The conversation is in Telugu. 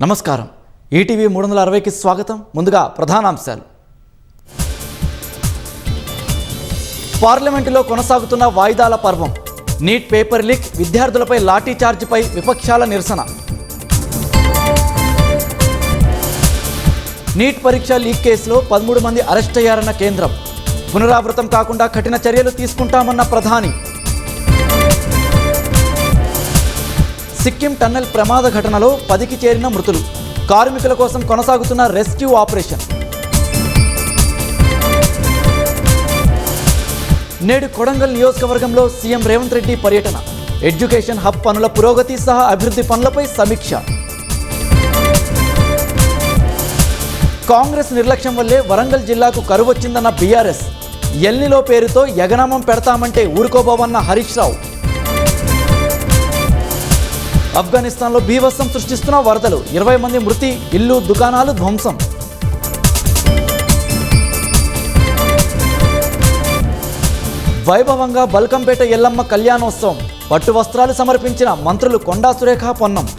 నమస్కారం. ఈటీవీ 360కి స్వాగతం. ముందుగా ప్రధానాంశాలు. పార్లమెంటులో కొనసాగుతున్న వాయిదాల పర్వం. నీట్ పేపర్ లీక్, విద్యార్థులపై లాఠీ చార్జిపై విపక్షాల నిరసన. నీట్ పరీక్ష లీక్ కేసులో 13 మంది అరెస్ట్ అయ్యారన్న కేంద్రం. పునరావృతం కాకుండా కఠిన చర్యలు తీసుకుంటామన్న ప్రధాని. సిక్కిం టన్నెల్ ప్రమాద ఘటనలో 10కి చేరిన మృతులు. కార్మికుల కోసం కొనసాగుతున్న రెస్క్యూ ఆపరేషన్. నేడు కొడంగల్ నియోజకవర్గంలో సీఎం రేవంత్ రెడ్డి పర్యటన. ఎడ్యుకేషన్ హబ్ పనుల పురోగతి సహా అభివృద్ధి పనులపై సమీక్ష. కాంగ్రెస్ నిర్లక్ష్యం వల్లే వరంగల్ జిల్లాకు కరువు వచ్చిందన్న బీఆర్ఎస్. ఎల్నిలో పేరుతో యగనామం పెడతామంటే ఊరుకోబోవన్న హరీష్ రావు. ఆఫ్ఘనిస్తాన్లో బీభత్సం సృష్టిస్తున్న వరదలు. 20 మంది మృతి, ఇల్లు దుకాణాలు ధ్వంసం. వైభవంగా బల్కంపేట ఎల్లమ్మ కళ్యాణోత్సవం. పట్టు వస్త్రాలు సమర్పించిన మంత్రులు కొండా సురేఖ, పొన్నం.